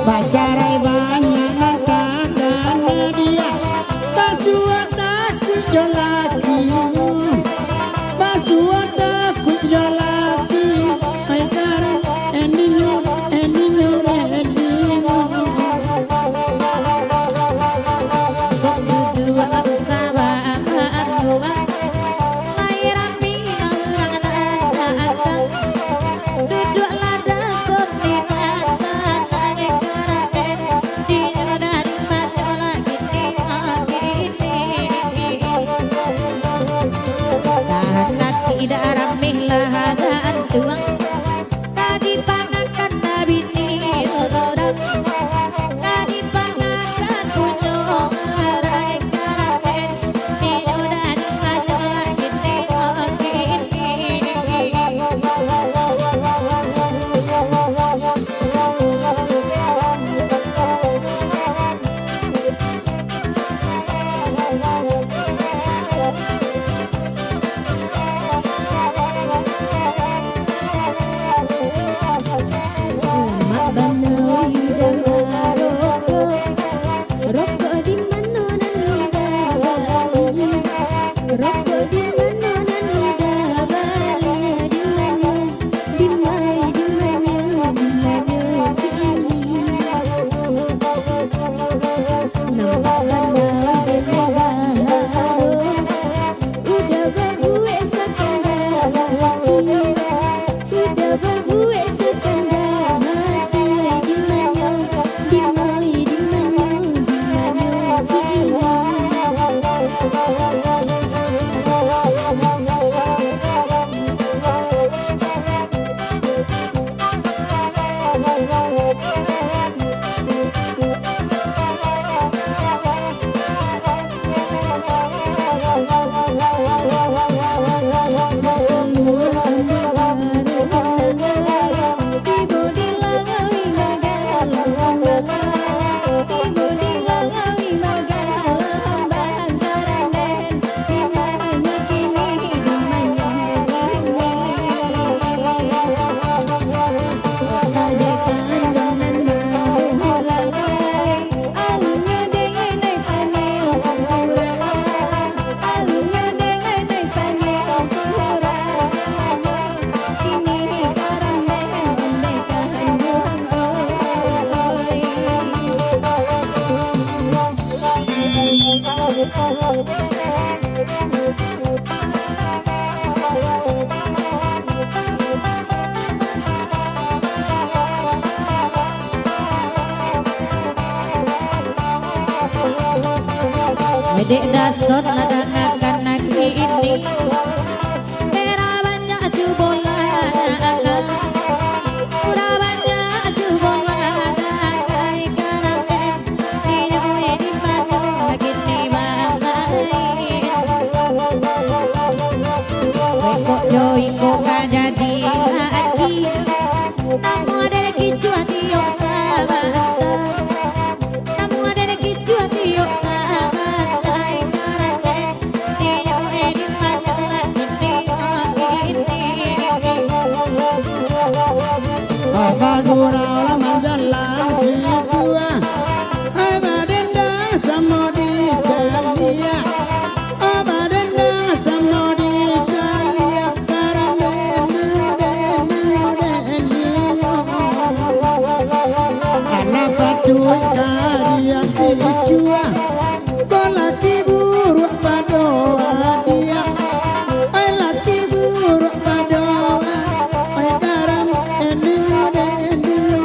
Pacarai banyak nakagana dia Basua takut jolaki Basua takut jolaki Hai karam endinyo endinyo endinyo Kok duduk bersama dua Hai rapi nang duduk lada sorti tidak ramih lahadaan tuang tadi pangakan nabi orang tadi pangakan pucuk rai karapen di udah di maju lagi di Dek dasot ladanakan negeri ini Merah banyak jubolan Murah banyak jubolan Kai karapen Dinamui di maju makin di balai Kok joy kok gak jadi lagi Namu ada lagi cuan diok sahabat Namu ada lagi cuan diok sahabat Abadura manjalan sidua Abadendang sama di Jalia Abadendang sama di Jalia Karamen Anak patuh kalian dijua Kolaki buruk padoa dia Ay laki buruk padoa Ay karam endinyo de endinyo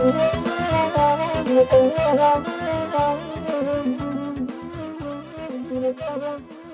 Thank you.